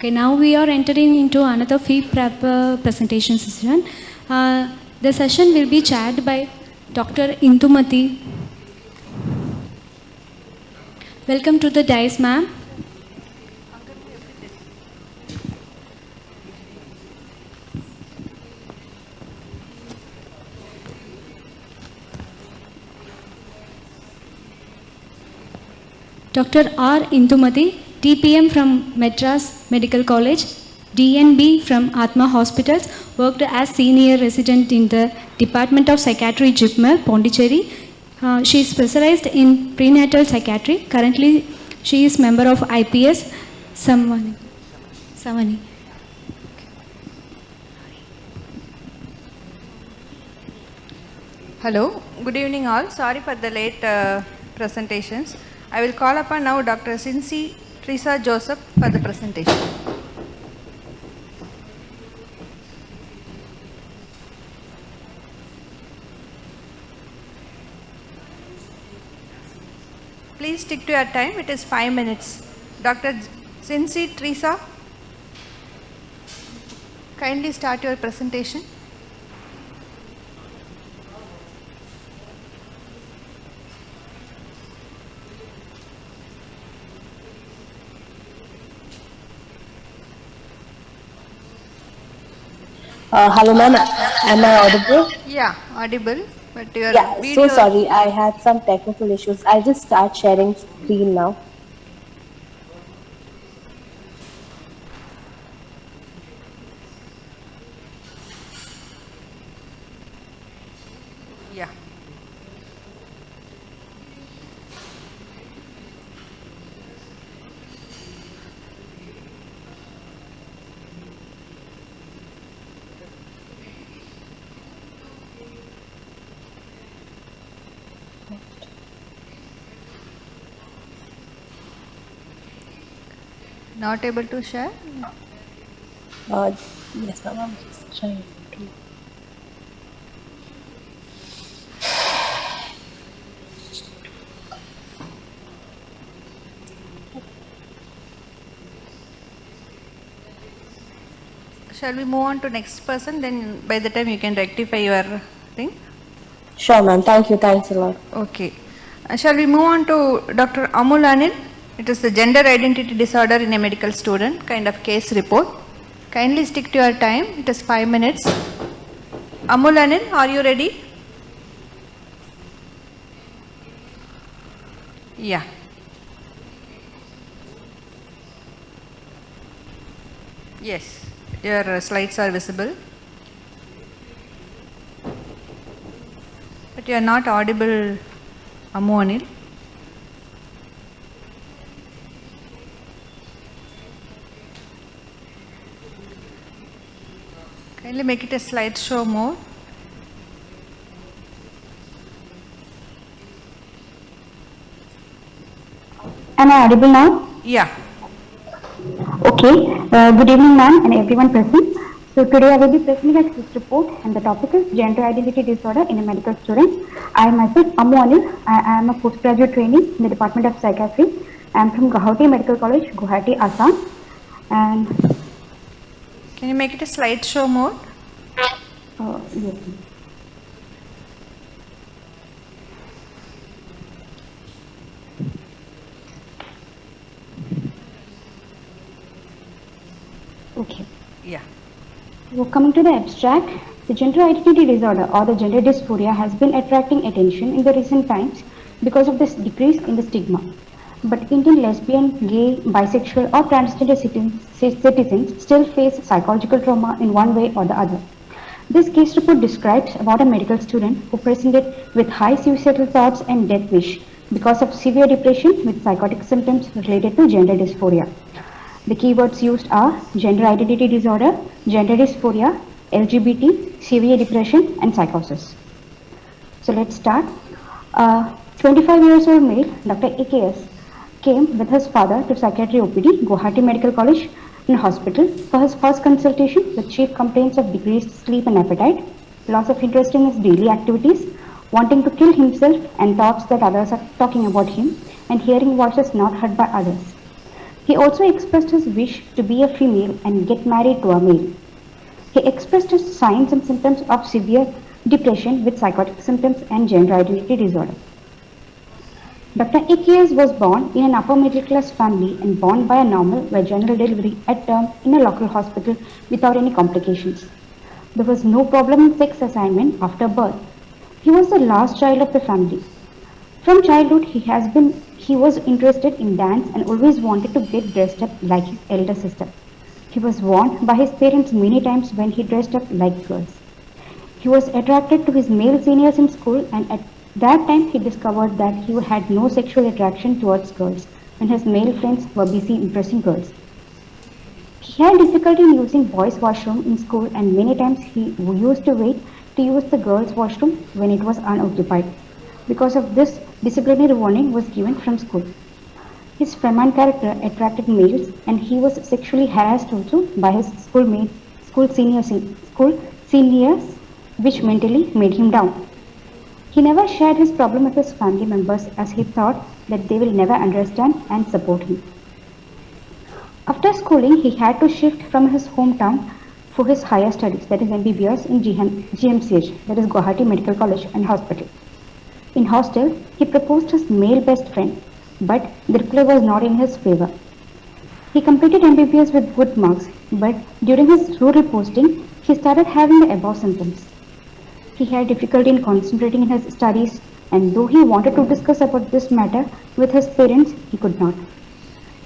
Okay, now we are entering into another fee prep presentation session. The session will be chaired by Dr. Indumati. Welcome to the dais, ma'am. Dr. R. Indumati, TPM from Madras Medical College, DNB from Atma Hospitals, worked as senior resident in the Department of Psychiatry, JIPMER, Pondicherry. She is specialized in prenatal psychiatry. Currently, she is member of IPS Savani. Hello, good evening all. Sorry for the late presentations. I will call upon now Dr. Cincy Teresa Joseph for the presentation. Please stick to your time, it is 5 minutes. Dr. Cincy Teresa, kindly start your presentation. Hello ma'am, am I audible? Yeah, audible, but your Yeah, video... so sorry, I had some technical issues. I'll just start sharing screen now. Yeah. Not able to share? Yes ma'am, I'm just trying to. Shall we move on to next person, then by the time you can rectify your thing? Sure ma'am, thanks a lot. Okay. Shall we move on to Dr. Amul Anil? It is the gender identity disorder in a medical student kind of case report. Kindly stick to your time, it is 5 minutes. Amul Anil, are you ready? Yeah. Yes, your slides are visible. But you are not audible, Ammu Anil. Kindly make it a slideshow mode. Am I audible now? Yeah. Okay. Good evening, ma'am, and everyone present. So today I will be presenting a case report, and the topic is gender identity disorder in a medical student. I myself, Ammu Anil, I am a postgraduate trainee in the Department of Psychiatry. I am from Guwahati Medical College, Guwahati, Assam. And can you make it a slideshow mode? Yes. Okay. Yeah. So coming to the abstract, the gender identity disorder or the gender dysphoria has been attracting attention in the recent times because of this decrease in the stigma. But Indian lesbian, gay, bisexual or transgender citizens still face psychological trauma in one way or the other. This case report describes about a medical student who presented with high suicidal thoughts and death wish because of severe depression with psychotic symptoms related to gender dysphoria. The keywords used are gender identity disorder, gender dysphoria, LGBT, severe depression, and psychosis. So let's start. 25 years old male, Dr. AKS, came with his father to psychiatry OPD, Guwahati Medical College and Hospital for his first consultation with chief complaints of decreased sleep and appetite, loss of interest in his daily activities, wanting to kill himself and thoughts that others are talking about him, and hearing voices not heard by others. He also expressed his wish to be a female and get married to a male. He expressed his signs and symptoms of severe depression with psychotic symptoms and gender identity disorder. Dr. Ikias was born in an upper middle class family and born by a normal vaginal delivery at term in a local hospital without any complications. There was no problem in sex assignment after birth. He was the last child of the family. From childhood, he was interested in dance and always wanted to get dressed up like his elder sister. He was warned by his parents many times when he dressed up like girls. He was attracted to his male seniors in school, and at that time he discovered that he had no sexual attraction towards girls when his male friends were busy impressing girls. He had difficulty in using boys' washroom in school, and many times he used to wait to use the girls' washroom when it was unoccupied. Because of this, disciplinary warning was given from school. His feminine character attracted males, and he was sexually harassed also by his school seniors, which mentally made him down. He never shared his problem with his family members as he thought that they will never understand and support him. After schooling, he had to shift from his hometown for his higher studies, that is MBBS in GMCH, that is Guwahati Medical College and Hospital. In hostel, he proposed his male best friend, but the reply was not in his favor. He completed MBBS with good marks, but during his rural posting, he started having the above symptoms. He had difficulty in concentrating in his studies, and though he wanted to discuss about this matter with his parents, he could not.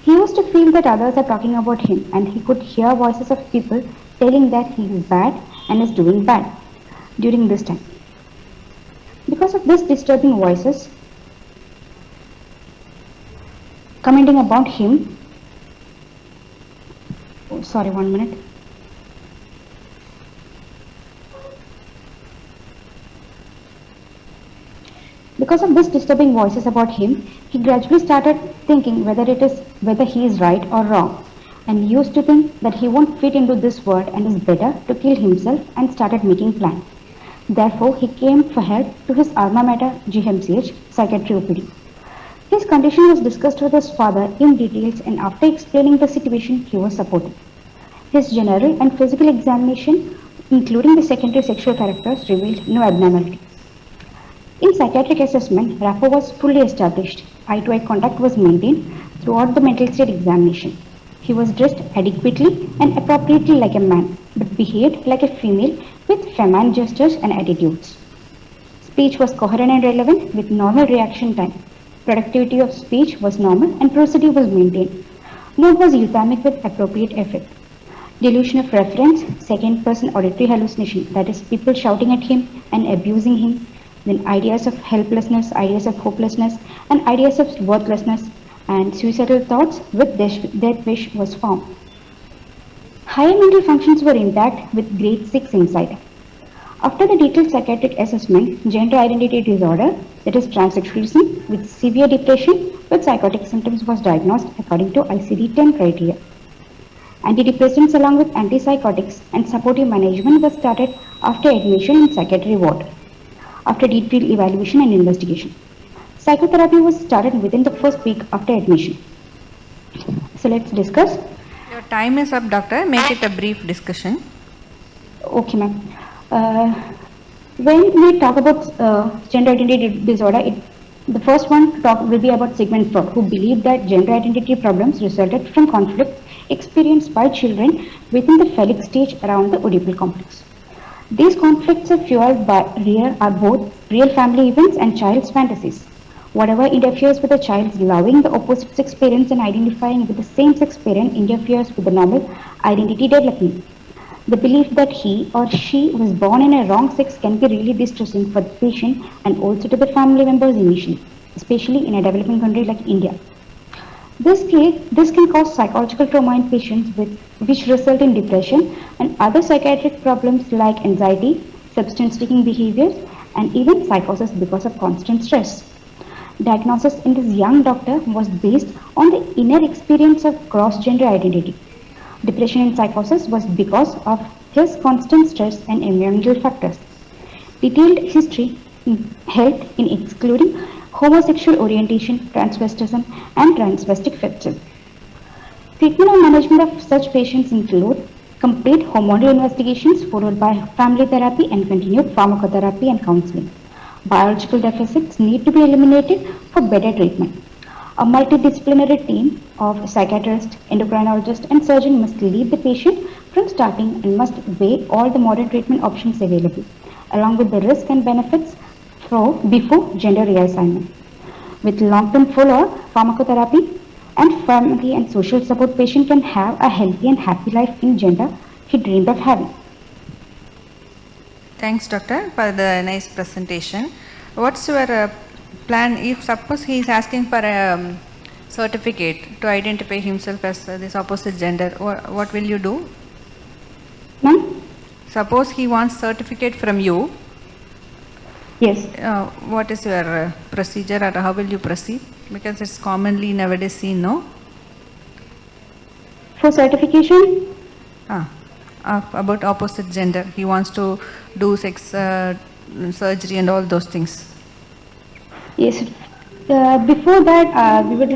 He used to feel that others are talking about him, and he could hear voices of people telling that he is bad and is doing bad during this time. Because of this disturbing voices commenting about him, sorry, 1 minute. Because of this disturbing voices about him, he gradually started thinking whether he is right or wrong, and he used to think that he won't fit into this world and is better to kill himself, and started making plans. Therefore, he came for help to his alma mater GMCH psychiatry OPD. His condition was discussed with his father in details, and after explaining the situation, he was supported. His general and physical examination, including the secondary sexual characters, revealed no abnormality. In psychiatric assessment, rapport was fully established. Eye-to-eye contact was maintained throughout the mental state examination. He was dressed adequately and appropriately like a man, but behaved like a female with feminine gestures and attitudes. Speech was coherent and relevant with normal reaction time. Productivity of speech was normal and procedure was maintained. Mood was euphemic with appropriate effect. Delusion of reference, second person auditory hallucination, that is people shouting at him and abusing him. Then ideas of helplessness, ideas of hopelessness, and ideas of worthlessness, and suicidal thoughts with death wish was formed. Higher mental functions were intact with grade 6 insight. After the detailed psychiatric assessment, gender identity disorder, that is transsexualism, with severe depression with psychotic symptoms was diagnosed according to ICD-10 criteria. Antidepressants along with antipsychotics and supportive management was started after admission in psychiatry ward. After detailed evaluation and investigation, psychotherapy was started within the first week after admission. So let's discuss. Your time is up, doctor. Make it a brief discussion. Okay, ma'am. When we talk about gender identity disorder, the first one to talk will be about Sigmund Freud, who believed that gender identity problems resulted from conflicts experienced by children within the phallic stage around the Oedipal complex. These conflicts are fueled by both real family events and child's fantasies. Whatever interferes with a child's loving the opposite sex parents and identifying with the same sex parent interferes with the normal identity development. The belief that he or she was born in a wrong sex can be really distressing for the patient and also to the family members initially, especially in a developing country like India. This can cause psychological trauma in patients which result in depression and other psychiatric problems like anxiety, substance-taking behaviors, and even psychosis because of constant stress. Diagnosis in this young doctor was based on the inner experience of cross-gender identity. Depression and psychosis was because of his constant stress and environmental factors. Detailed history helped in excluding homosexual orientation, transvestism, and transvestic fetish. Treatment and management of such patients include complete hormonal investigations followed by family therapy and continued pharmacotherapy and counseling. Biological deficits need to be eliminated for better treatment. A multidisciplinary team of psychiatrists, endocrinologists, and surgeon must lead the patient from starting and must weigh all the modern treatment options available, along with the risks and benefits before gender reassignment. With long-term follow-up, pharmacotherapy, and family and social support, patient can have a healthy and happy life in gender he dreamed of having. Thanks, doctor, for the nice presentation. What's your plan if suppose he is asking for a certificate to identify himself as this opposite gender? What will you do? Ma'am? Suppose he wants certificate from you. Yes. What is your procedure, or how will you proceed? Because it's commonly nowadays seen, no? For certification, About opposite gender. He wants to do sex surgery and all those things. yes. Before that, we would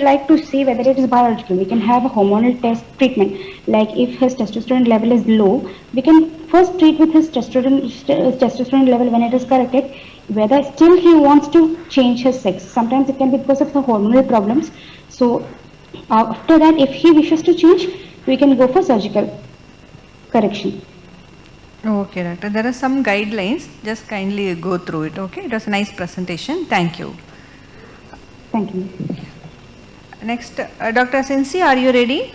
like to see whether it is biological. We can have a hormonal test treatment. Like if his testosterone level is low, we can first treat with his testosterone level when it is corrected. Whether still he wants to change his sex. Sometimes it can be because of the hormonal problems. So after that, if he wishes to change, we can go for surgical correction. Okay, doctor. There are some guidelines. Just kindly go through it. Okay. It was a nice presentation. Thank you. Thank you. Next, Dr. Sinsi, are you ready?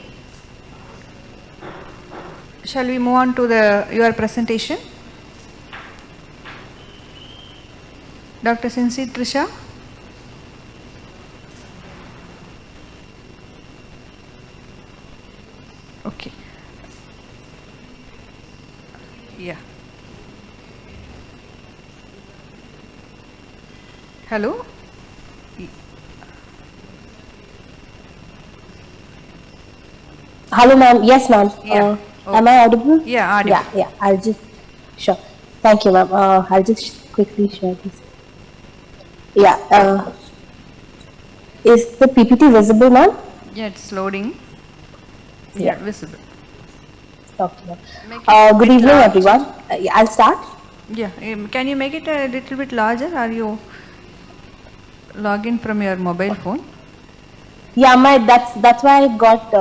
Shall we move on to your presentation? Dr. Sinsi Trisha? Okay. Yeah. Hello? Hello, ma'am. Yes, ma'am. Yeah. Am I audible? Yeah, audible. Yeah. I'll just, sure. Thank you, ma'am. I'll just quickly share this. Yeah. Is the PPT visible, ma'am? Yeah, it's loading. Yeah. Visible. Okay, ma'am. Make it Good bit evening, large. everyone. Yeah, I'll start. Yeah, can you make it a little bit larger? Are you login from your mobile phone? Yeah, that's why I got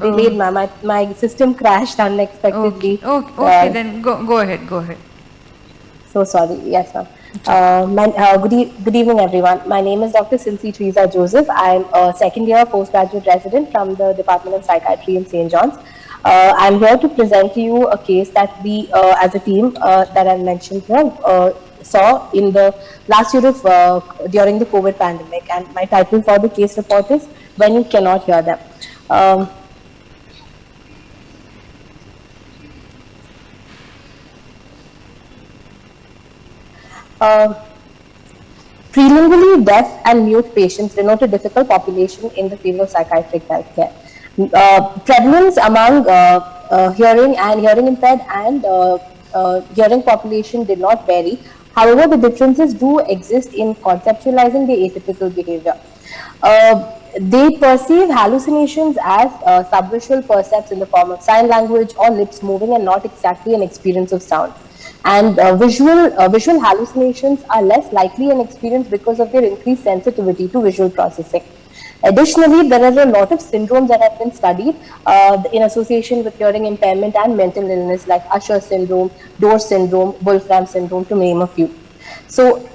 delayed, ma'am. My system crashed unexpectedly. Okay, then go ahead. So sorry. Yes, ma'am. Good evening, everyone. My name is Dr. Sinsi Teresa Joseph. I'm a second-year postgraduate resident from the Department of Psychiatry in St. John's. I'm here to present to you a case that we, as a team, that I mentioned here, saw in the last year of during the COVID pandemic. And my title for the case report is "When You Cannot Hear Them." Prelingually deaf and mute patients denote a difficult population in the field of psychiatric healthcare. Prevalence among hearing and hearing impaired and hearing population did not vary. However, the differences do exist in conceptualizing the atypical behavior. They perceive hallucinations as subvisual percepts in the form of sign language or lips moving and not exactly an experience of sound. And visual hallucinations are less likely an experience because of their increased sensitivity to visual processing. Additionally, there are a lot of syndromes that have been studied in association with hearing impairment and mental illness, like Usher syndrome, Door syndrome, Wolfram syndrome, to name a few. So,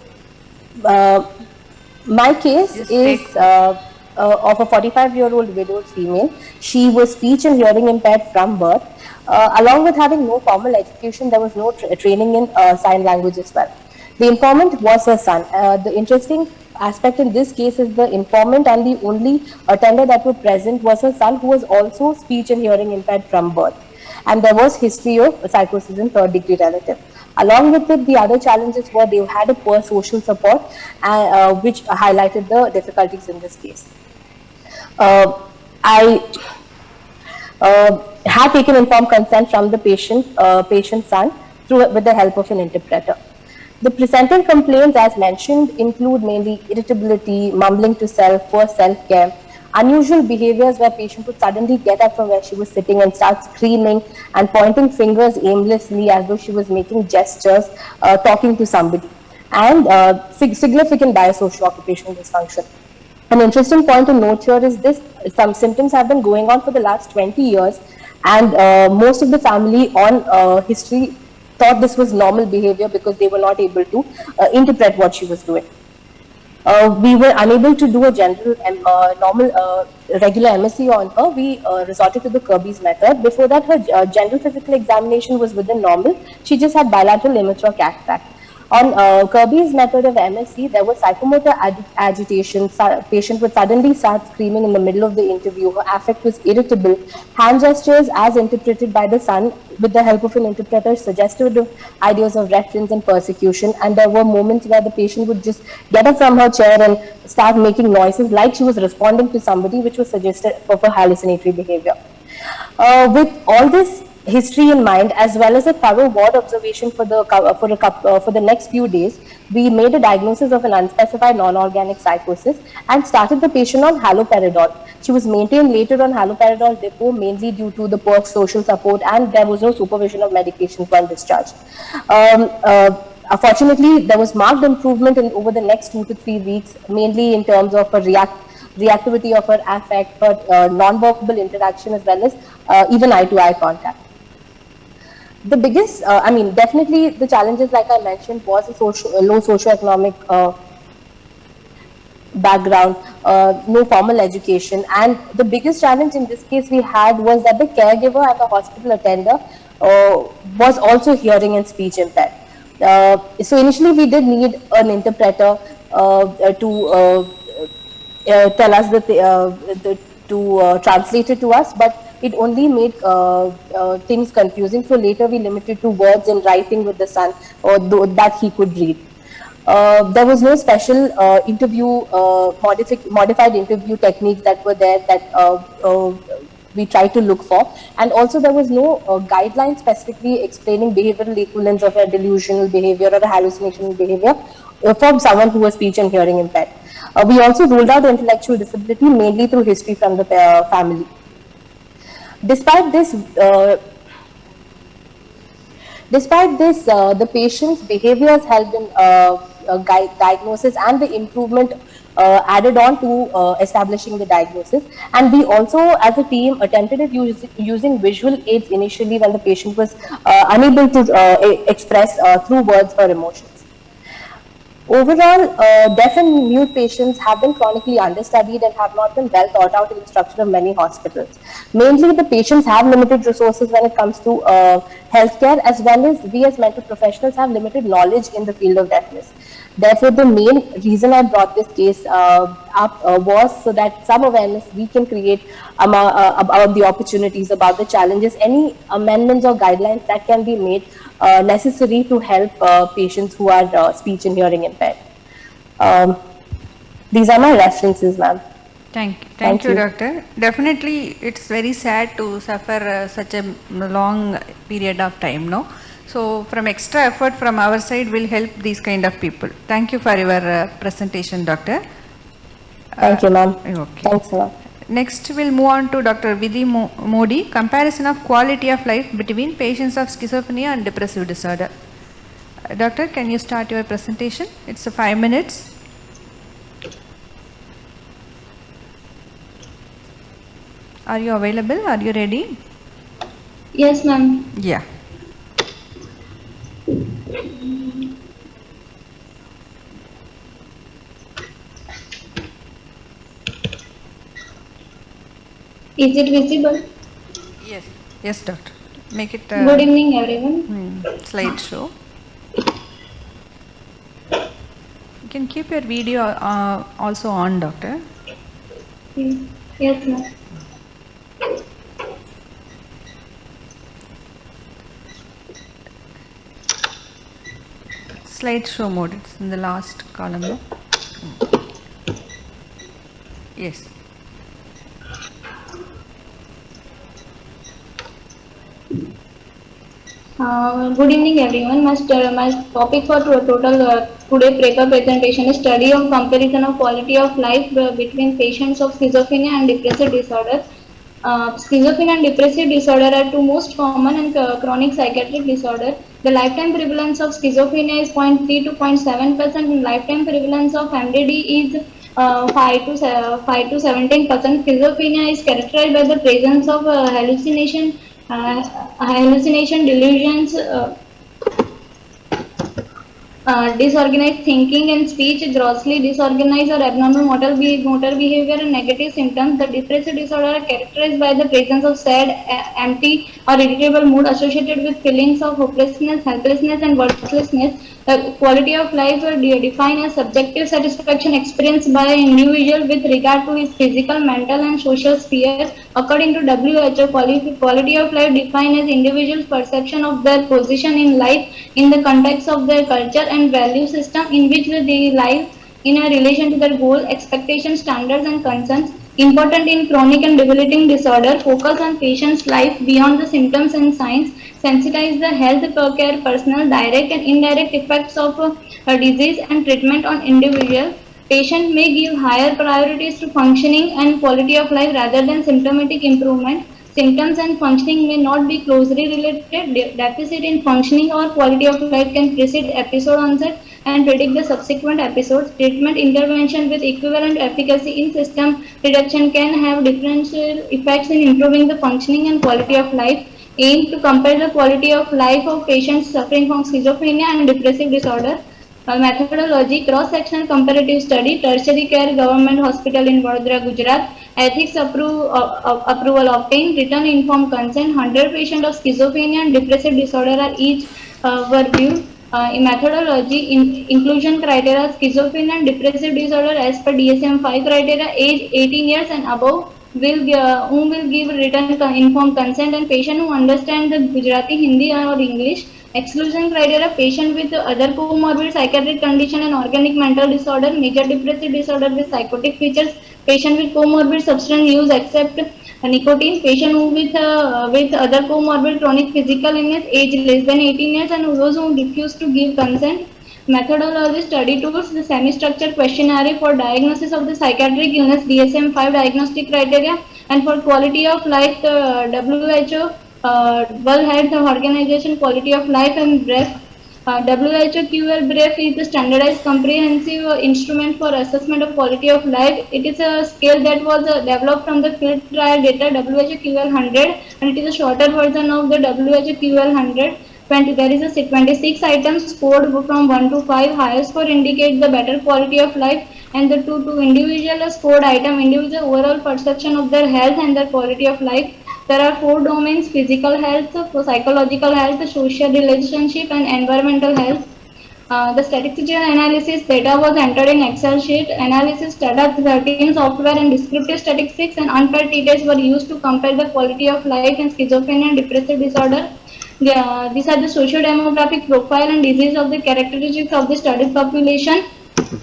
my case is of a 45-year-old widowed female. She was speech and hearing impaired from birth. Along with having no formal education, there was no training in sign language as well. The informant was her son. The interesting aspect in this case is the informant and the only attender that were present was her son, who was also speech and hearing impaired from birth. And there was history of psychosis in third-degree relative. Along with it, the other challenges were they had a poor social support, which highlighted the difficulties in this case. I had taken informed consent from the patient's son with the help of an interpreter. The presenting complaints, as mentioned, include mainly irritability, mumbling to self, poor self-care, unusual behaviors where patient would suddenly get up from where she was sitting and start screaming and pointing fingers aimlessly as though she was making gestures, talking to somebody, and significant biosociooccupational dysfunction. An interesting point to note here is this: some symptoms have been going on for the last 20 years, and most of the family on history thought this was normal behavior because they were not able to interpret what she was doing. We were unable to do a general, normal, regular MSc on her. We resorted to the Kirby's method. Before that, her general physical examination was within normal. She just had bilateral immature cataract. On Kirby's method of MSc, there was psychomotor agitation. Patient would suddenly start screaming in the middle of the interview. Her affect was irritable. Hand gestures, as interpreted by the son, with the help of an interpreter, suggested ideas of reference and persecution. And there were moments where the patient would just get up from her chair and start making noises like she was responding to somebody, which was suggestive of a hallucinatory behavior. With all this history in mind, as well as a thorough ward observation for the next few days, we made a diagnosis of an unspecified non-organic psychosis and started the patient on haloperidol. She was maintained later on haloperidol depot, mainly due to the poor social support, and there was no supervision of medications while discharged. Unfortunately, there was marked improvement over the next 2 to 3 weeks, mainly in terms of her reactivity of her affect, her non-verbal interaction, as well as even eye-to-eye contact. The biggest, definitely the challenges, like I mentioned, was a low socioeconomic background, no formal education, and the biggest challenge in this case we had was that the caregiver and the hospital attender was also hearing and speech impaired. So initially we did need an interpreter to tell us to translate it to us, but it only made things confusing. So later we limited to words and writing with the son, or that he could read. There was no special modified interview techniques that were there that we tried to look for, and also there was no guideline specifically explaining behavioral equivalence of a delusional behavior or a hallucinational behavior from someone who was speech and hearing impaired. We also ruled out intellectual disability mainly through history from the family. Despite this, the patient's behaviors helped in diagnosis, and the improvement added on to establishing the diagnosis. And we also, as a team, attempted at using visual aids initially when the patient was unable to express through words or emotions. Overall, deaf and mute patients have been chronically understudied and have not been well thought out in the structure of many hospitals. Mainly, the patients have limited resources when it comes to healthcare, as well as we as mental professionals have limited knowledge in the field of deafness. Therefore, the main reason I brought this case up was so that some awareness we can create about the opportunities, about the challenges, any amendments or guidelines that can be made necessary to help patients who are speech and hearing impaired. These are my references, ma'am. Thank you, doctor. Definitely, it's very sad to suffer such a long period of time, no? So, from extra effort from our side, will help these kind of people. Thank you for your presentation, doctor. Thank you, ma'am. Okay. Thanks a lot. Next, we'll move on to Dr. Vidhi Modi, comparison of quality of life between patients of schizophrenia and depressive disorder. Doctor, can you start your presentation? It's 5 minutes. Are you available? Are you ready? Yes, ma'am. Yeah. Is it visible? Yes. Yes, doctor. Make it Good evening, everyone. slideshow. You can keep your video also on, doctor. Yes, ma'am. Slideshow mode. It's in the last column. No? Yes. Good evening, everyone. My topic for today paper presentation is study of comparison of quality of life between patients of schizophrenia and depressive disorder. Schizophrenia and depressive disorder are two most common and chronic psychiatric disorder. The lifetime prevalence of schizophrenia is 0.3 to 0.7%, and lifetime prevalence of MDD is 5 to 17%. Schizophrenia is characterized by the presence of uh, hallucination, delusions, disorganized thinking and speech, grossly disorganized or abnormal motor behavior, and negative symptoms. The depressive disorder are characterized by the presence of sad, empty, or irritable mood associated with feelings of hopelessness, helplessness, and worthlessness. The quality of life are defined as subjective satisfaction experienced by an individual with regard to his physical, mental, and social sphere. According to WHO, quality of life defined as individual's perception of their position in life in the context of their culture and value system in which they live in a relation to their goal, expectations, standards, and concerns. Important in chronic and debilitating disorder, focus on patient's life beyond the symptoms and signs, sensitize the health care personnel, direct and indirect effects of a disease and treatment on individual. Patient may give higher priorities to functioning and quality of life rather than symptomatic improvement. Symptoms and functioning may not be closely related. Deficit in functioning or quality of life can precede episode onset and predict the subsequent episodes. Treatment intervention with equivalent efficacy in symptom reduction can have differential effects in improving the functioning and quality of life. Aim to compare the quality of life of patients suffering from schizophrenia and depressive disorder. Methodology, cross-sectional comparative study, tertiary care government hospital in Vadodara, Gujarat. Ethics approval obtained, written informed consent. 100 patients of schizophrenia and depressive disorder are each were viewed. In methodology, inclusion criteria, schizophrenia and depressive disorder as per DSM-5 criteria, age 18 years and above, whom will give written informed consent, and patient who understand the Gujarati, Hindi or English. Exclusion criteria, patient with other comorbid psychiatric condition and organic mental disorder, major depressive disorder with psychotic features, patient with comorbid substance use except nicotine, patient who with other comorbid chronic physical illness, age less than 18 years, and those who refuse to give consent. Methodology, study tools, the semi-structured questionnaire for diagnosis of the psychiatric illness, DSM-5 diagnostic criteria, and for quality of life, the WHO, World Health Organization quality of life and breath. WHO QL BREF is the standardized comprehensive instrument for assessment of quality of life. It is a scale that was developed from the field trial data WHO QL 100, and it is a shorter version of the WHO QL 100. There is a 26 items scored from 1 to 5. Higher score indicates the better quality of life, and the two individual scored item individual overall perception of their health and their quality of life. There are 4 domains: physical health, psychological health, social relationship, and environmental health. The statistical analysis data was entered in Excel sheet. Analysis data 13 software and descriptive statistics and unpaired t-tests were used to compare the quality of life in schizophrenia and depressive disorder. These are the socio-demographic profile and disease of the characteristics of the studied population.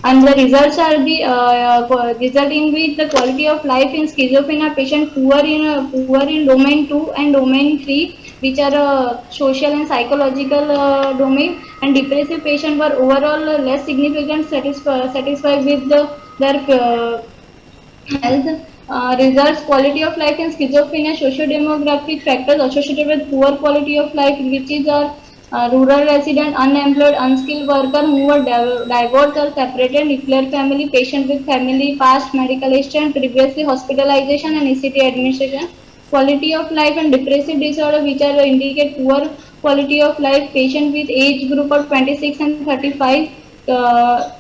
And the results are the result in which the quality of life in schizophrenia patient poor in domain 2 and domain 3, which are social and psychological domain, and depressive patient were overall less significant satisfied with their health. Results, quality of life in schizophrenia, socio-demographic factors associated with poor quality of life, which is rural resident, unemployed, unskilled worker who were divorced or separated, nuclear family, patient with family, past medical history, and previously hospitalization and ECT administration. Quality of life and depressive disorder, which are indicate poor quality of life, patient with age group of 26 and 35,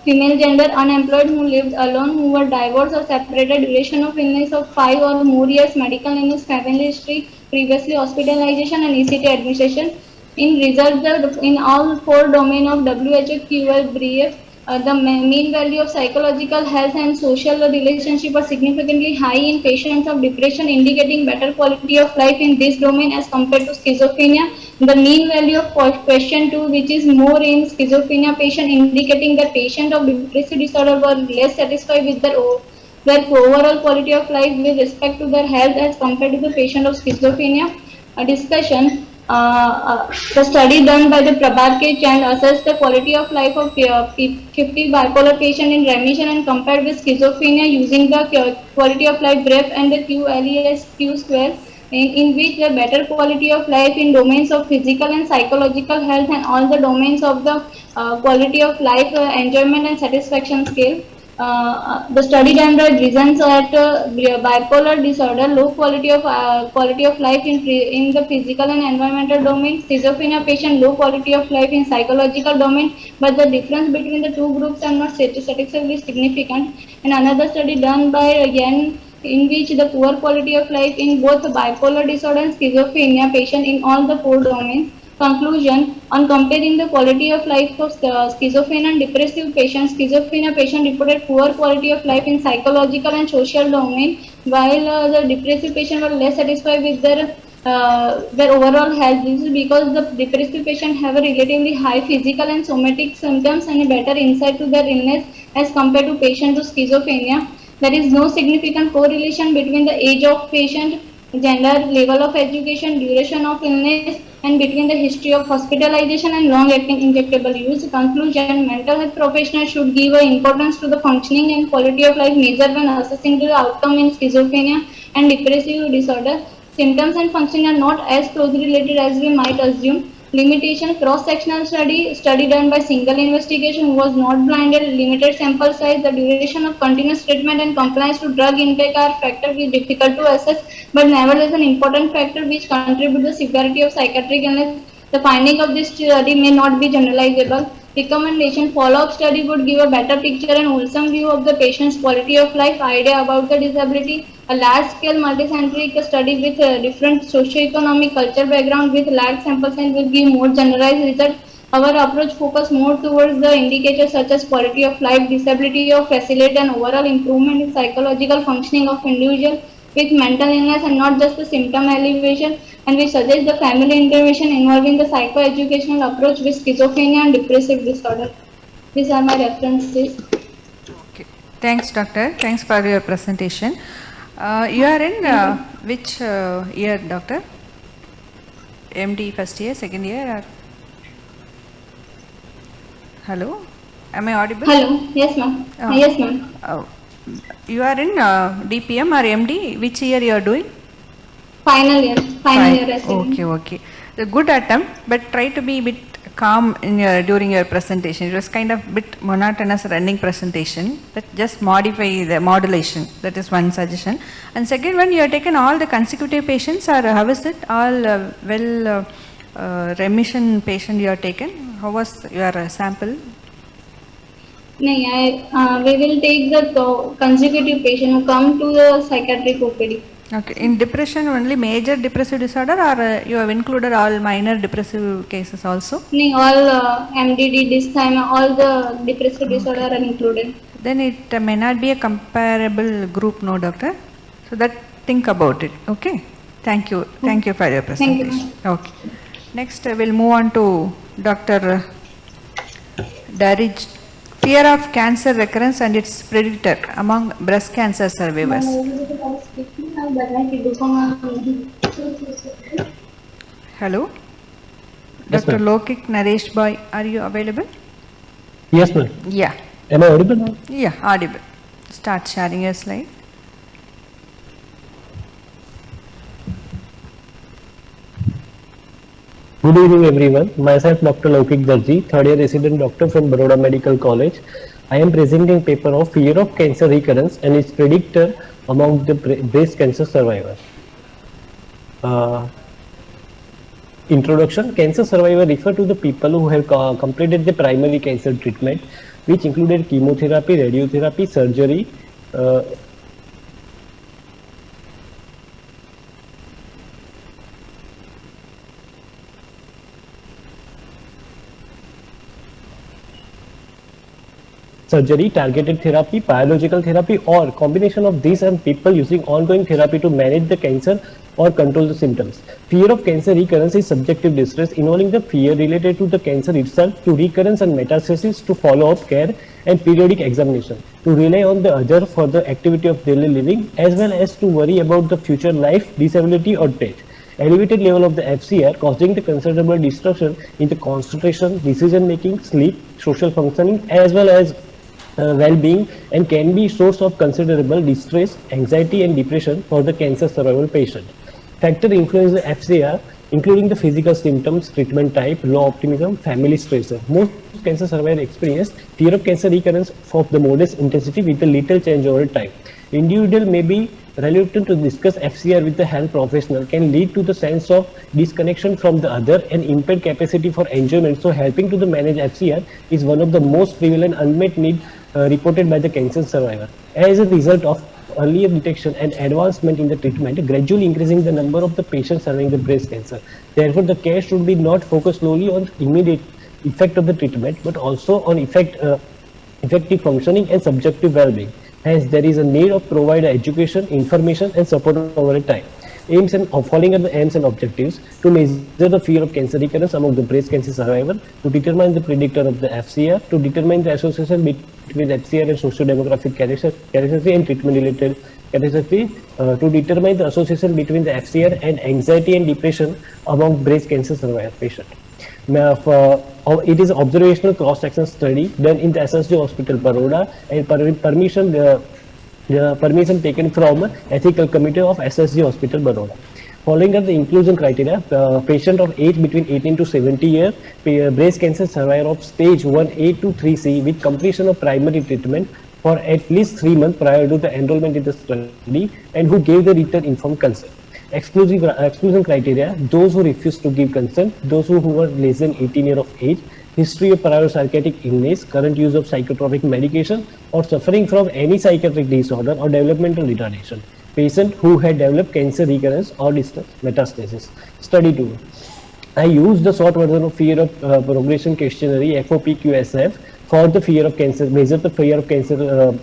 female gender, unemployed, who lived alone, who were divorced or separated, duration of illness of 5 or more years, medical illness, family history, previously hospitalization, and ECT administration. In result, in all 4 domain of WHO QL brief, the mean value of psychological health and social relationship are significantly high in patients of depression, indicating better quality of life in this domain as compared to schizophrenia. The mean value of question 2, which is more in schizophrenia patient, indicating that patient of depressive disorder were less satisfied with their overall quality of life with respect to their health as compared to the patient of schizophrenia. A discussion. The study done by the Prabhat K. Chand assessed the quality of life of 50 bipolar patients in remission and compared with schizophrenia using the quality of life graph and the QLES-Q square, in which the better quality of life in domains of physical and psychological health and all the domains of the quality of life, enjoyment and satisfaction scale. The study done by reasons that bipolar disorder, low quality of life in the physical and environmental domain, schizophrenia patient, low quality of life in psychological domain, but the difference between the two groups are not statistically significant. And another study done by again, in which the poor quality of life in both bipolar disorder and schizophrenia patient in all the four domains. Conclusion, on comparing the quality of life of schizophrenia and depressive patients, schizophrenia patient reported poor quality of life in psychological and social domain, while the depressive patient were less satisfied with their overall health. This is because the depressive patient have a relatively high physical and somatic symptoms and a better insight to their illness as compared to patients with schizophrenia. There is no significant correlation between the age of patient, gender, level of education, duration of illness, and between the history of hospitalization and long-acting injectable use. Conclusion, mental health professionals should give importance to the functioning and quality of life measure when assessing the outcome in schizophrenia and depressive disorder. Symptoms and functioning are not as closely related as we might assume. Limitation, cross-sectional study done by single investigation was not blinded, limited sample size, the duration of continuous treatment and compliance to drug intake are factors which difficult to assess, but nevertheless an important factor which contribute to the severity of psychiatric illness. The finding of this study may not be generalizable. Recommendation, follow-up study would give a better picture and wholesome view of the patient's quality of life, idea about the disability. A large-scale multicentric study with different socio-economic culture background with large sample size will give more generalized results. Our approach focus more towards the indicators such as quality of life, disability of facilitate and overall improvement in psychological functioning of individual with mental illness and not just the symptom alleviation, and we suggest the family intervention involving the psychoeducational approach with schizophrenia and depressive disorder. These are my references. Okay. Thanks, doctor. Thanks for your presentation. You are in which year, doctor? MD first year, second year, or? Hello? Am I audible? Hello. Yes, ma'am. Oh. Yes, ma'am. Oh. You are in DPM or MD? Which year you are doing? Final year. Final year resident. Okay, okay. A good attempt, but try to be a bit calm in your during your presentation. It was kind of bit monotonous running presentation, but just modify the modulation. That is one suggestion. And second one, you have taken all the consecutive patients, or how is it? All remission patient you have taken? How was your sample? We will take the consecutive patient who come to the psychiatric OPD. Okay. In depression only major depressive disorder, or you have included all minor depressive cases also? All MDD this time, all the depressive disorder are included. Then it may not be a comparable group, no, doctor. So that think about it. Okay. Thank you. Thank you for your presentation. Okay. Next, we'll move on to Dr. Darij. Fear of cancer recurrence and its predictor among breast cancer survivors. Hello? Yes, Dr. ma'am. Lokik Naresh Bhai, are you available? Yes, ma'am. Yeah. Am I audible now? Yeah, audible. Start sharing your slide. Good evening, everyone. Myself, Dr. Lokik Darji, third year resident doctor from Baroda Medical College. I am presenting paper of fear of cancer recurrence and its predictor among the breast cancer survivors. Introduction. Cancer survivor refer to the people who have completed the primary cancer treatment, which included chemotherapy, radiotherapy, surgery, surgery, targeted therapy, biological therapy, or combination of these, and people using ongoing therapy to manage the cancer or control the symptoms. Fear of cancer recurrence is subjective distress involving the fear related to the cancer itself, to recurrence and metastasis, to follow-up care and periodic examination, to rely on the other for the activity of daily living, as well as to worry about the future life, disability or death. Elevated level of the FCR causing the considerable disruption in the concentration, decision making, sleep, social functioning, as well as well-being, and can be source of considerable distress, anxiety and depression for the cancer survival patient. Factor influence the FCR including the physical symptoms, treatment type, low optimism, family stressor. Most cancer survivors experience fear of cancer recurrence of the modest intensity with a little change over time. Individual may be reluctant to discuss FCR with the health professional, can lead to the sense of disconnection from the other and impaired capacity for enjoyment. So helping to the manage FCR is one of the most prevalent unmet need reported by the cancer survivor. As a result of earlier detection and advancement in the treatment, gradually increasing the number of the patients surviving the breast cancer. Therefore, the care should be not focused solely on immediate effect of the treatment, but also on effective functioning and subjective well-being. Hence, there is a need of provide education, information and support over time. Aims and following are the aims and objectives to measure the fear of cancer recurrence among the breast cancer survivor, to determine the predictor of the FCR, to determine the association between FCR and socio-demographic characteristics and treatment-related characteristics, to determine the association between the FCR and anxiety and depression among breast cancer survivor patient. It is observational cross-section study done in the SSG Hospital, Baroda, and permission taken from Ethical Committee of SSG Hospital, Baroda. Following are the inclusion criteria, patient of age between 18 to 70 years, breast cancer survivor of stage 1A to 3C with completion of primary treatment for at least 3 months prior to the enrollment in the study and who gave the written informed consent. Exclusion criteria, those who refuse to give consent, those who were less than 18 years of age, history of prior psychiatric illness, current use of psychotropic medication, or suffering from any psychiatric disorder or developmental retardation. Patient who had developed cancer recurrence or distant metastasis. Study 2. I used the short version of fear of progression questionnaire FOPQSF for the fear of cancer, measure the fear of cancer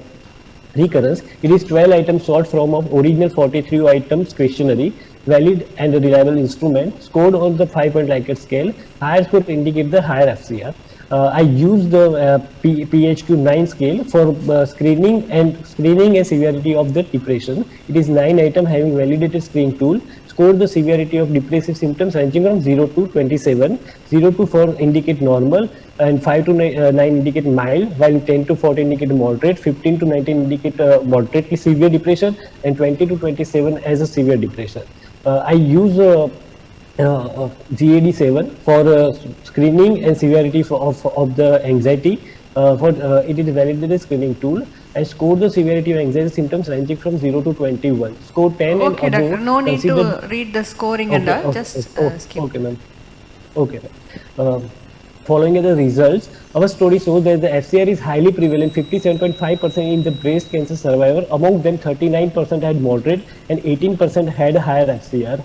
recurrence. It is 12 items short from of original 43 items questionnaire, valid and reliable instrument, scored on the 5-point Likert scale. Higher score indicate the higher FCR. I use the PHQ 9 scale for screening and severity of the depression. It is 9 item having validated screening tool. Score the severity of depressive symptoms ranging from 0 to 27. 0 to 4 indicate normal and 5 to 9 indicate mild, while 10 to 14 indicate moderate, 15 to 19 indicate moderately severe depression, and 20 to 27 as a severe depression. I use GAD7 for screening and severity of the anxiety. It is a validated screening tool. I scored the severity of anxiety symptoms ranging from 0 to 21. Score 10 Okay, and above. doctor, no need to read the scoring and all, just skip. Okay, ma'am. Okay. Following are the results, our study shows that the FCR is highly prevalent, 57.5% in the breast cancer survivor. Among them, 39% had moderate and 18% had higher FCR.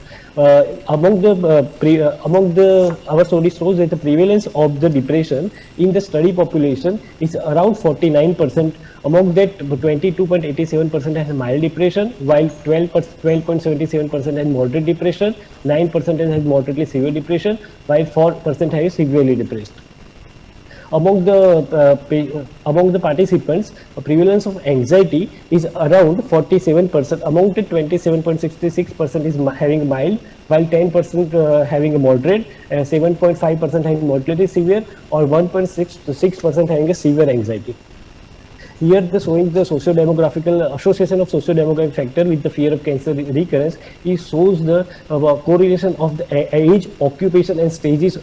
Our study shows that the prevalence of the depression in the study population is around 49%. Among that, 22.87% has mild depression, while 12.77% has moderate depression, 9% has moderately severe depression, while 4% has severely depressed. Among the participants, a prevalence of anxiety is around 47%. Among the 27.66% is having mild, while 10% having a moderate, 7.5% having moderately severe, or 1.6% having a severe anxiety. Here, showing the socio-demographical association of socio-demographic factor with the fear of cancer recurrence. It shows the correlation of the age, occupation, and stages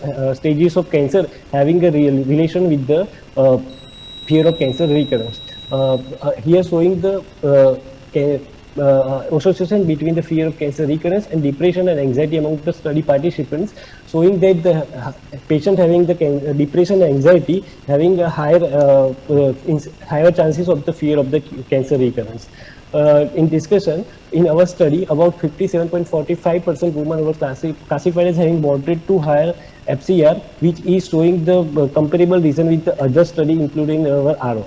of cancer having a relation with the fear of cancer recurrence. Here, showing the association between the fear of cancer recurrence and depression and anxiety among the study participants, showing that the patient having the depression and anxiety having a higher chances of the fear of the cancer recurrence. In discussion, in our study, about 57.45% women were classified as having moderate to higher FCR, which is showing the comparable reason with the other study, including our RO.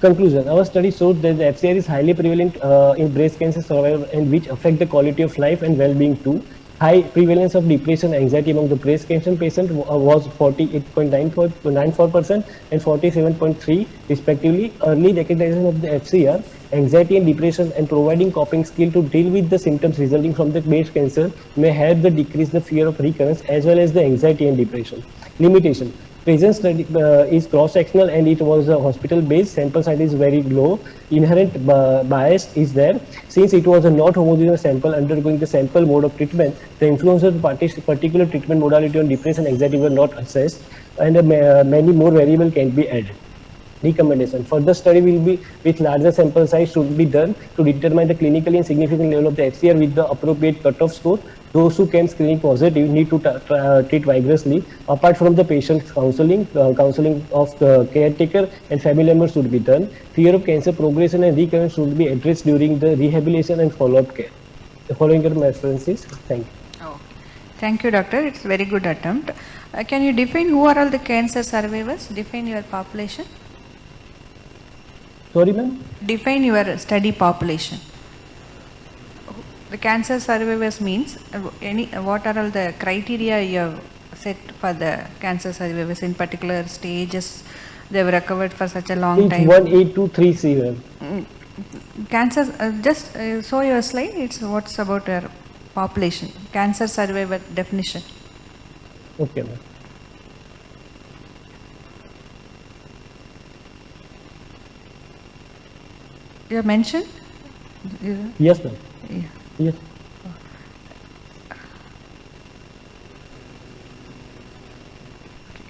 Conclusion, our study showed that the FCR is highly prevalent in breast cancer survivors and which affect the quality of life and well-being too. High prevalence of depression and anxiety among the breast cancer patients was 48.94% and 47.3% respectively. Early recognition of the FCR Anxiety and depression and providing coping skill to deal with the symptoms resulting from the breast cancer may help the decrease the fear of recurrence as well as the anxiety and depression. Limitation. Present study is cross-sectional and it was hospital-based. Sample size is very low. Inherent bias is there. Since it was a not homogeneous sample undergoing the sample mode of treatment, the influence of the particular treatment modality on depression and anxiety were not assessed, and many more variables can be added. Recommendation. Further study will be with larger sample size should be done to determine the clinically and significant level of the FCR with the appropriate cutoff score. Those who came screening positive need to treat vigorously. Apart from the patient counseling, counseling of the caretaker and family members should be done. Fear of cancer progression and recurrence should be addressed during the rehabilitation and follow-up care. The following are my references. Thank you. Oh, thank you, doctor. It's very good attempt. Can you define who are all the cancer survivors? Define your population. Sorry, ma'am? Define your study population. The cancer survivors means what are all the criteria you have set for the cancer survivors in particular stages they were recovered for such a long time? 1, 8, 2, 3, 7. Cancer, just show your slide. It's what's about your population. Cancer survivor definition. Okay, ma'am. You have mentioned? Yes, ma'am. Yeah. Yes.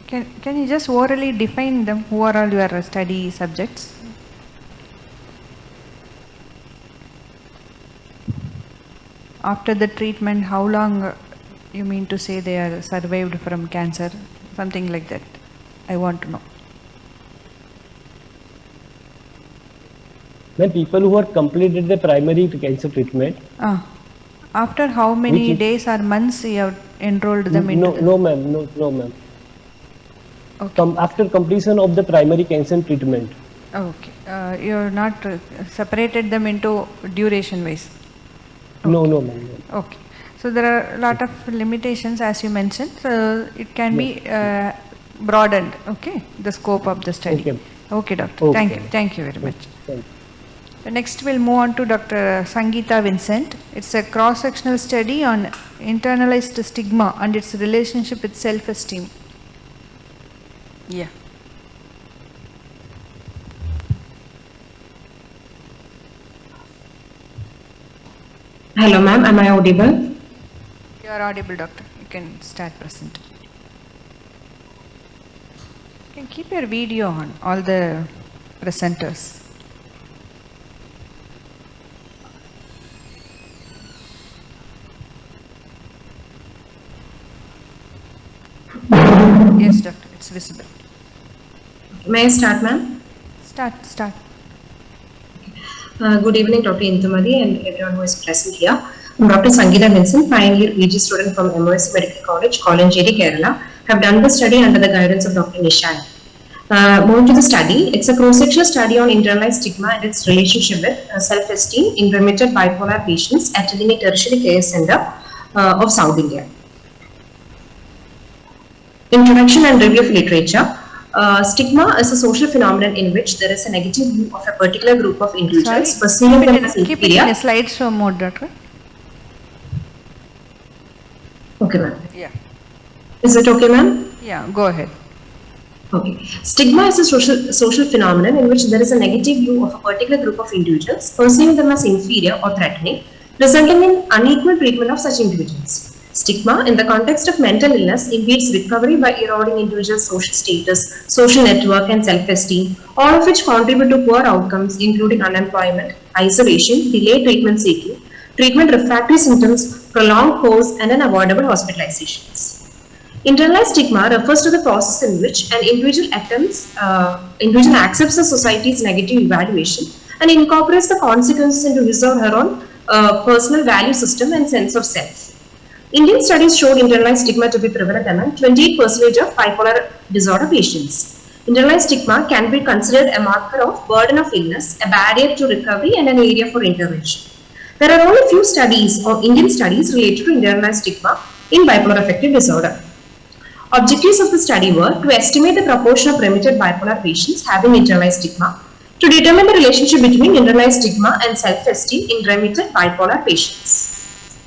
Can you just orally define them? Who are all your study subjects? After the treatment, how long you mean to say they are survived from cancer? Something like that. I want to know. When people who are completed the primary cancer treatment. After how many Which is- days or months you have enrolled them into No, the- no, ma'am. No, ma'am. Okay. After completion of the primary cancer treatment. Okay. You have not separated them into duration wise. No, ma'am. No. Okay. So there are a lot of limitations as you mentioned. So it can be broadened. Okay. The scope of the study. Okay. Okay, doctor. Okay. Thank you. Thank you very much. Thank you. Next we'll move on to Dr. Sangeeta Vincent. It's a cross-sectional study on internalized stigma and its relationship with self-esteem. Yeah. Hello ma'am, am I audible? You are audible, doctor. You can start present. You can keep your video on, all the presenters. Yes, doctor, it's visible. May I start ma'am? Start. Good evening Dr. Indumari and everyone who is present here. I'm Dr. Sangeeta Vincent, final year PG student from MOS Medical College, Kolanjeri, Kerala. Have done the study under the guidance of Dr. Nishan. Moving to the study, it's a cross-sectional study on internalized stigma and its relationship with self-esteem in remitted bipolar patients attending a tertiary care center of South India. Introduction and review of literature. Stigma is a social phenomenon in which there is a negative view of a particular group of individuals perceiving them as keep it inferior. in a slideshow mode, doctor. Okay, ma'am. Yeah. Is it okay, ma'am? Yeah, go ahead. Okay. Stigma is a social phenomenon in which there is a negative view of a particular group of individuals, perceiving them as inferior or threatening, resulting in unequal treatment of such individuals. Stigma, in the context of mental illness, impedes recovery by eroding individuals' social status, social network, and self-esteem, all of which contribute to poor outcomes, including unemployment, isolation, delayed treatment seeking, treatment refractory symptoms, prolonged course, and unavoidable hospitalizations. Internalized stigma refers to the process in which an individual accepts the society's negative evaluation and incorporates the consequences into his or her own personal value system and sense of self. Indian studies showed internalized stigma to be prevalent among 28% of bipolar disorder patients. Internalized stigma can be considered a marker of burden of illness, a barrier to recovery, and an area for intervention. There are only few studies or Indian studies related to internalized stigma in bipolar affective disorder. Objectives of the study were to estimate the proportion of remitted bipolar patients having internalized stigma, to determine the relationship between internalized stigma and self-esteem in remitted bipolar patients.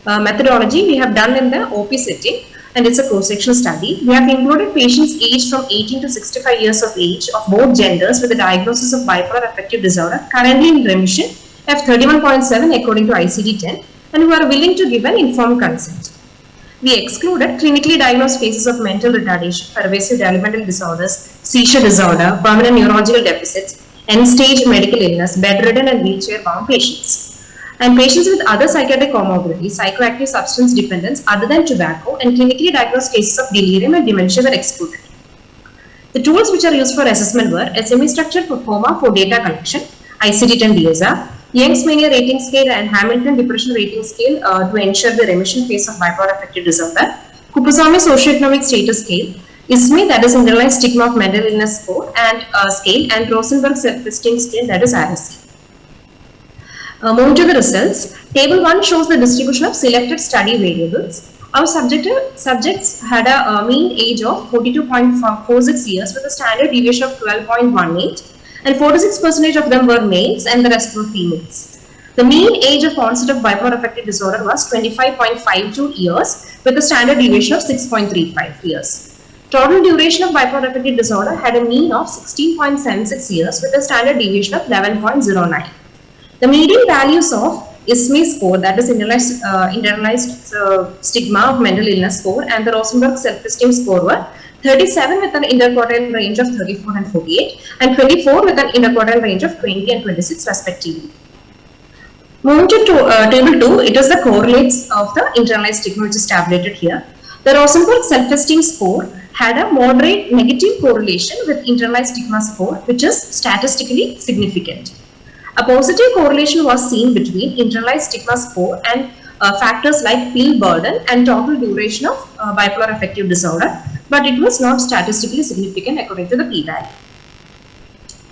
Methodology we have done in the OP setting, and it's a cross-sectional study. We have included patients aged from 18 to 65 years of age of both genders with a diagnosis of bipolar affective disorder, currently in remission, F31.7 according to ICD-10, and who are willing to give an informed consent. We excluded clinically diagnosed cases of mental retardation, pervasive developmental disorders, seizure disorder, permanent neurological deficits, end-stage medical illness, bedridden and wheelchair-bound patients, and patients with other psychiatric comorbidities, psychoactive substance dependence other than tobacco, and clinically diagnosed cases of delirium and dementia were excluded. The tools which are used for assessment were SME structure performer for data collection, ICD-10 DSR, Young's Mania Rating Scale and Hamilton Depression Rating Scale to ensure the remission phase of bipolar affective disorder, Kupusamy Socioeconomic Status Scale, ISME, that is Internalized Stigma of Mental Illness Score and Scale, and Rosenberg Self-Esteem Scale, that is RSC. Moving to the results, Table 1 shows the distribution of selected study variables. Our subjects had a mean age of 42.46 years with a standard deviation of 12.18, and 46% of them were males and the rest were females. The mean age of onset of bipolar affective disorder was 25.52 years with a standard deviation of 6.35 years. Total duration of bipolar affective disorder had a mean of 16.76 years with a standard deviation of 11.09. The median values of ISME score, that is internalized stigma of mental illness score, and the Rosenberg self-esteem score were 37 with an interquartile range of 34 and 48, and 24 with an interquartile range of 20 and 26 respectively. Moving to table 2, it is the correlates of the internalized stigma which is tabulated here. The Rosenberg self-esteem score had a moderate negative correlation with internalized stigma score, which is statistically significant. A positive correlation was seen between internalized stigma score and factors like pill burden and total duration of bipolar affective disorder, but it was not statistically significant according to the p-value.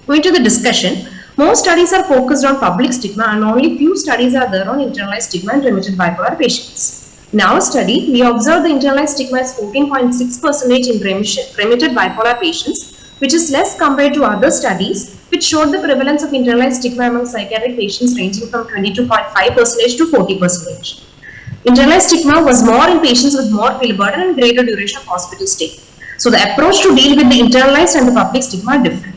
Going to the discussion, most studies are focused on public stigma and only few studies are there on internalized stigma in remitted bipolar patients. In our study, we observed the internalized stigma is 14.6% in remitted bipolar patients, which is less compared to other studies which showed the prevalence of internalized stigma among psychiatric patients ranging from 22.5% to 40%. Internalized stigma was more in patients with more pill burden and greater duration of hospital stay. So the approach to deal with the internalized and the public stigma are different.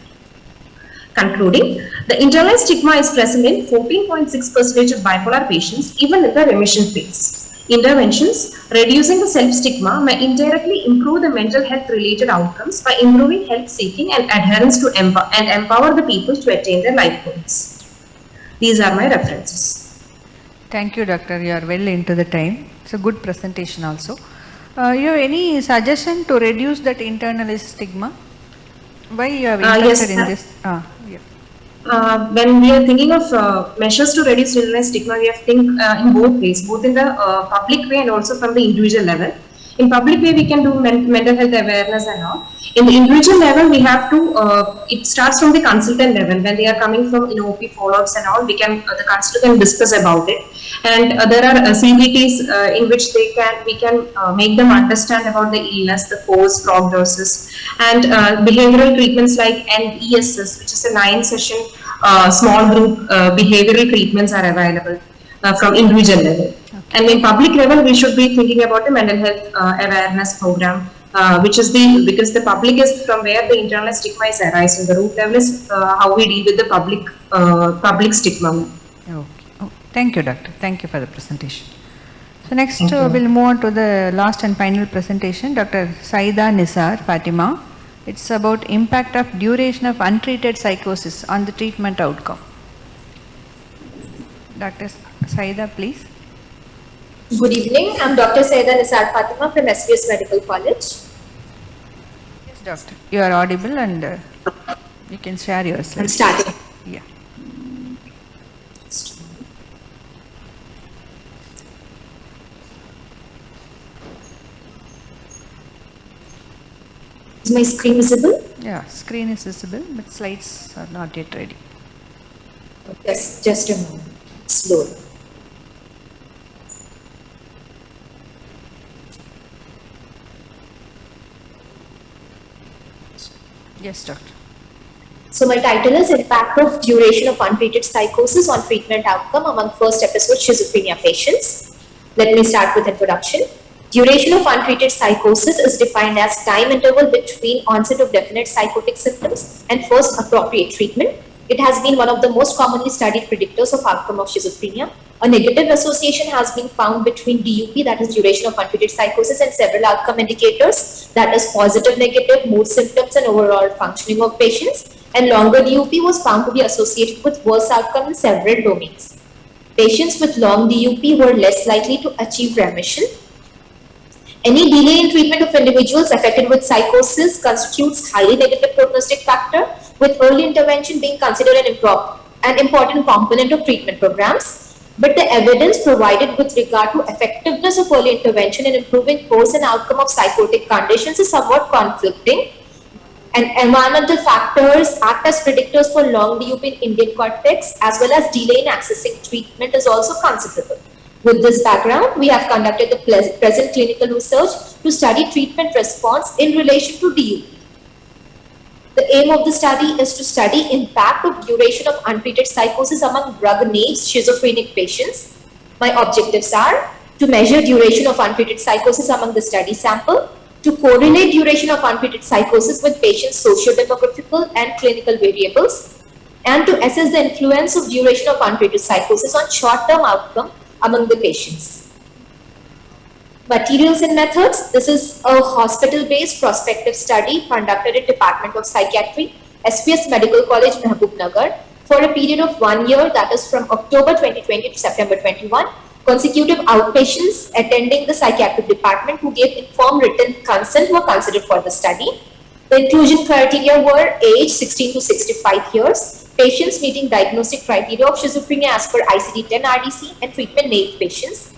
Concluding, the internalized stigma is present in 14.6% of bipolar patients even in the remission phase. Interventions reducing the self-stigma may indirectly improve the mental health related outcomes by improving help seeking and adherence to empower the people to attain their life goals. These are my references. Thank you, Doctor. You are well into the time. It's a good presentation also. You have any suggestion to reduce that internalized stigma? Why you have interested in this? When we are thinking of measures to reduce internalized stigma, we have to think in both ways, both in the public way and also from the individual level. In public way, we can do mental health awareness and all. In the individual level, we have to, it starts from the consultant level. When they are coming from OP follow-ups and all, the consultant can discuss about it. And there are CBTs in which we can make them understand about the illness, the cause, prognosis, and behavioral treatments like NESS, which is a 9-session small group behavioral treatments are available from individual level. And in public level, we should be thinking about the mental health awareness program, because the public is from where the internalized stigma is arising. The root level is how we deal with the public stigma. Okay. Oh, thank you, Doctor. Thank you for the presentation. So next we'll move on to the last and final presentation, Dr. Saida Nisar Fatima. It's about impact of duration of untreated psychosis on the treatment outcome. Dr. Saida, please. Good evening. I'm Dr. Saida Nisar Fatima from SVS Medical College. Yes, Doctor. You are audible and you can share your slides. I'm starting. Yeah. Is my screen visible? Yeah, screen is visible, but slides are not yet ready. Yes, just a moment. Slow. Yes, Doctor. So my title is Impact of Duration of Untreated Psychosis on Treatment Outcome Among First Episode Schizophrenia Patients. Let me start with introduction. Duration of untreated psychosis is defined as time interval between onset of definite psychotic symptoms and first appropriate treatment. It has been one of the most commonly studied predictors of outcome of schizophrenia. A negative association has been found between DUP, that is duration of untreated psychosis, and several outcome indicators, that is positive, negative, mood symptoms, and overall functioning of patients. And longer DUP was found to be associated with worse outcome in several domains. Patients with long DUP were less likely to achieve remission. Any delay in treatment of individuals affected with psychosis constitutes highly negative prognostic factor, with early intervention being considered an important component of treatment programs. But the evidence provided with regard to effectiveness of early intervention in improving course and outcome of psychotic conditions is somewhat conflicting. And environmental factors act as predictors for long DUP in Indian context, as well as delay in accessing treatment is also considerable. With this background, we have conducted the present clinical research to study treatment response in relation to DUP. The aim of the study is to study impact of duration of untreated psychosis among drug-naive schizophrenic patients. My objectives are to measure duration of untreated psychosis among the study sample, to correlate duration of untreated psychosis with patients' socio-demographical and clinical variables, and to assess the influence of duration of untreated psychosis on short-term outcome among the patients. Materials and methods. This is a hospital-based prospective study conducted at Department of Psychiatry, SPS Medical College, Mahbubnagar, for a period of 1 year, that is from October 2020 to September 21. Consecutive outpatients attending the psychiatric department who gave informed written consent were considered for the study. The inclusion criteria were age 16 to 65 years, patients meeting diagnostic criteria of schizophrenia as per ICD-10 RDC, and treatment-naive patients.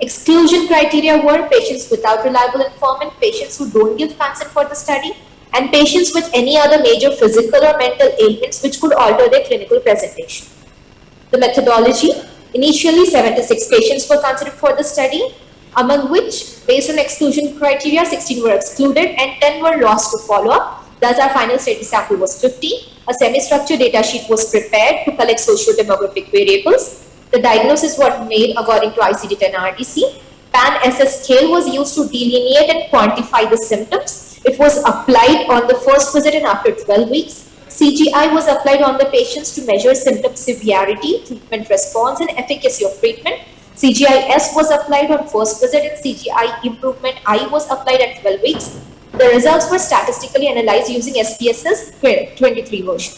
Exclusion criteria were patients without reliable informant, patients who don't give consent for the study, and patients with any other major physical or mental ailments which could alter their clinical presentation. The methodology. Initially, 76 patients were considered for the study, among which, based on exclusion criteria, 16 were excluded and 10 were lost to follow-up. Thus, our final study sample was 50. A semi-structured data sheet was prepared to collect socio-demographic variables. The diagnosis was made according to ICD-10 RDC. PAN-SS scale was used to delineate and quantify the symptoms. It was applied on the first visit and after 12 weeks. CGI was applied on the patients to measure symptom severity, treatment response, and efficacy of treatment. CGI-S was applied on first visit and CGI improvement I was applied at 12 weeks. The results were statistically analyzed using SPSS 23 version.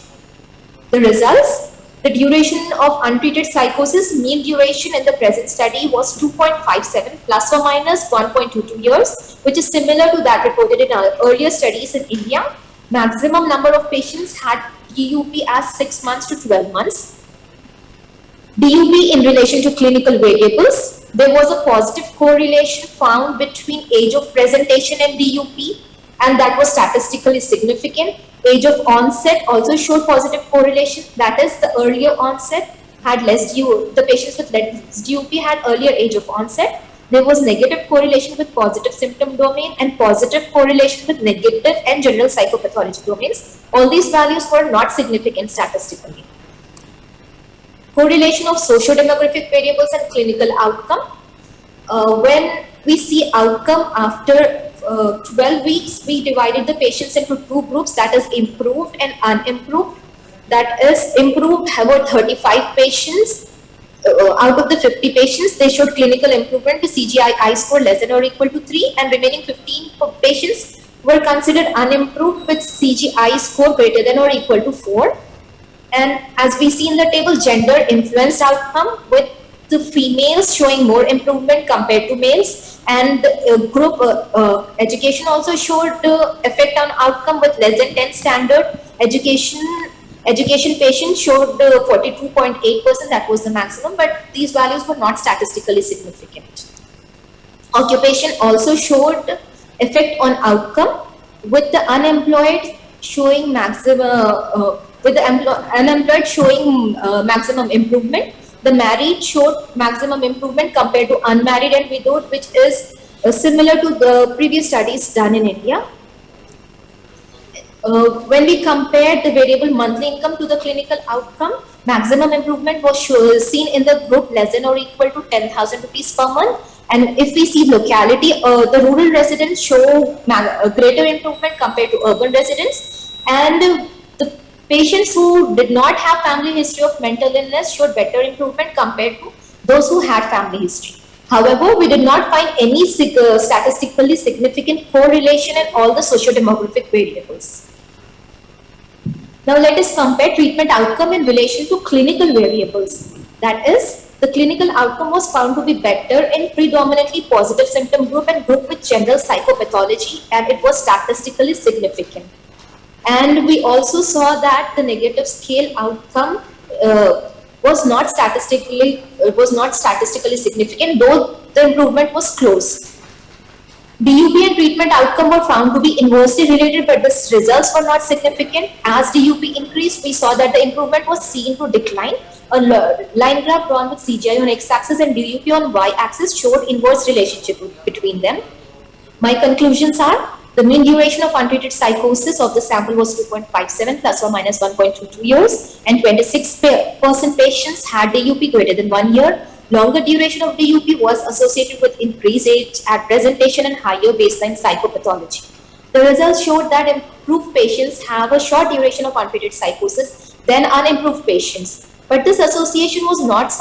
The results: the duration of untreated psychosis, mean duration in the present study was 2.57 plus or minus 1.22 years, which is similar to that reported in our earlier studies in India. Maximum number of patients had DUP as 6 months to 12 months. DUP in relation to clinical variables. There was a positive correlation found between age of presentation and DUP, and that was statistically significant. Age of onset also showed positive correlation. That is, the earlier onset had less DUP. The patients with less DUP had earlier age of onset. There was negative correlation with positive symptom domain and positive correlation with negative and general psychopathology domains. All these values were not significant statistically. Correlation of socio-demographic variables and clinical outcome. When we see outcome after 12 weeks, we divided the patients into two groups, that is improved and unimproved. That is, improved about 35 patients. Out of the 50 patients, they showed clinical improvement to CGI-I score less than or equal to 3, and remaining 15 patients were considered unimproved with CGI score greater than or equal to 4. And as we see in the table, gender influenced outcome, with the females showing more improvement compared to males, and group education also showed effect on outcome with less than 10 standard. Education patients showed 42.8%, that was the maximum, but these values were not statistically significant. Occupation also showed effect on outcome, with the unemployed showing maximum, unemployed showing maximum improvement. The married showed maximum improvement compared to unmarried and widowed, which is similar to the previous studies done in India. When we compared the variable monthly income to the clinical outcome, maximum improvement was seen in the group less than or equal to 10,000 rupees per month. And if we see locality, the rural residents show a greater improvement compared to urban residents. And the patients who did not have family history of mental illness showed better improvement compared to those who had family history. However, we did not find any statistically significant correlation in all the socio-demographic variables. Now let us compare treatment outcome in relation to clinical variables. That is, the clinical outcome was found to be better in predominantly positive symptom group and group with general psychopathology, and it was statistically significant. And we also saw that the negative scale outcome was not statistically significant, though the improvement was close. DUP and treatment outcome were found to be inversely related, but the results were not significant. As DUP increased, we saw that the improvement was seen to decline. A line graph drawn with CGI on x-axis and DUP on y-axis showed inverse relationship between them. My conclusions are: the mean duration of untreated psychosis of the sample was 2.57 plus or minus 1.22 years, and 26% patients had DUP greater than 1 year. Longer duration of DUP was associated with increased age at presentation and higher baseline psychopathology. The results showed that improved patients have a short duration of untreated psychosis than unimproved patients. But this association was not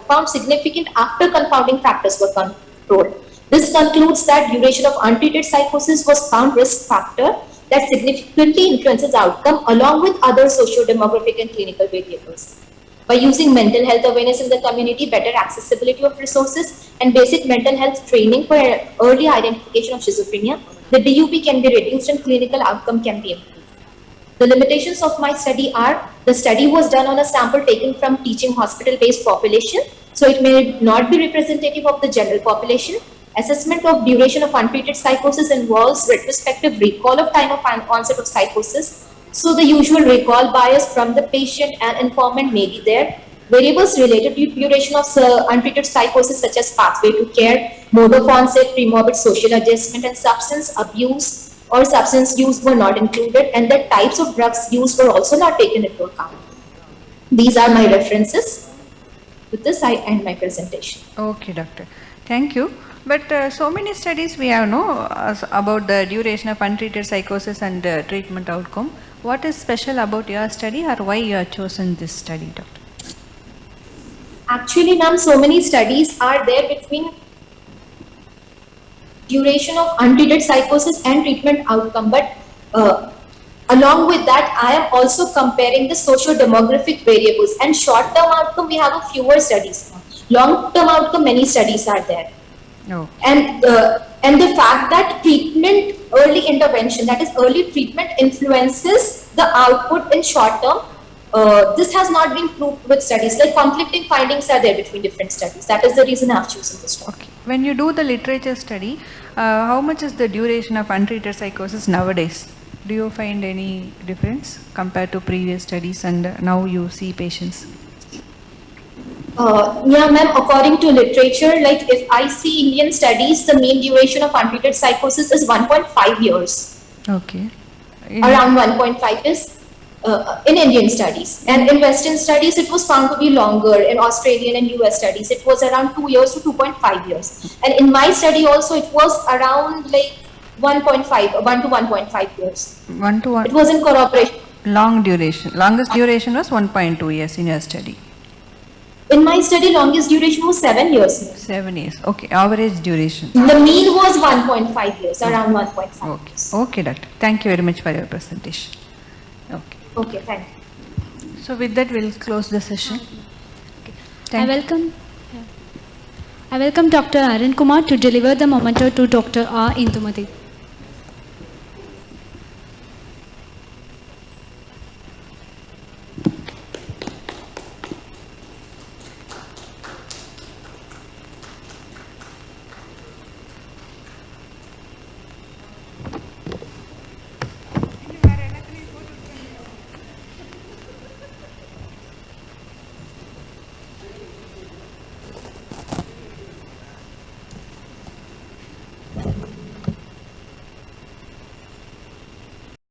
found significant after confounding factors were controlled. This concludes that duration of untreated psychosis was found risk factor that significantly influences outcome along with other socio-demographic and clinical variables. By using mental health awareness in the community, better accessibility of resources, and basic mental health training for early identification of schizophrenia, the DUP can be reduced and clinical outcome can be improved. The limitations of my study are: the study was done on a sample taken from teaching hospital-based population, so it may not be representative of the general population. Assessment of duration of untreated psychosis involves retrospective recall of time of onset of psychosis. So the usual recall bias from the patient and informant may be there. Variables related to duration of untreated psychosis such as pathway to care, mode of onset, premorbid social adjustment, and substance abuse or substance use were not included, and the types of drugs used were also not taken into account. These are my references. With this, I end my presentation. Okay, doctor. Thank you. But so many studies we have about the duration of untreated psychosis and treatment outcome. What is special about your study, or why you have chosen this study, doctor? Actually, ma'am, so many studies are there between duration of untreated psychosis and treatment outcome, but along with that, I am also comparing the socio-demographic variables, and short-term outcome we have a fewer studies. Long-term outcome, many studies are there. No. And the fact that treatment, early intervention, that is early treatment, influences the output in short term, this has not been proved with studies. Like conflicting findings are there between different studies. That is the reason I have chosen this one. Okay. When you do the literature study, how much is the duration of untreated psychosis nowadays? Do you find any difference compared to previous studies and now you see patients? Yeah, ma'am, according to literature, like if I see Indian studies, the mean duration of untreated psychosis is 1.5 years. Okay. Around 1.5 is in Indian studies. And in Western studies, it was found to be longer. In Australian and US studies, it was around 2 years to 2.5 years. And in my study also, it was around like 1 to 1.5 years. 1 to 1. It was in corroboration. Long duration. Longest duration was 1.2 years in your study. In my study, longest duration was 7 years. 7 years. Okay. Average duration. The mean was 1.5 years, around 1.5 Okay. years. Okay, doctor. Thank you very much for your presentation. Okay. Okay, thank you. So with that, we'll close the session. I welcome Dr. Arun Kumar to deliver the memento to Dr. R. Indumati.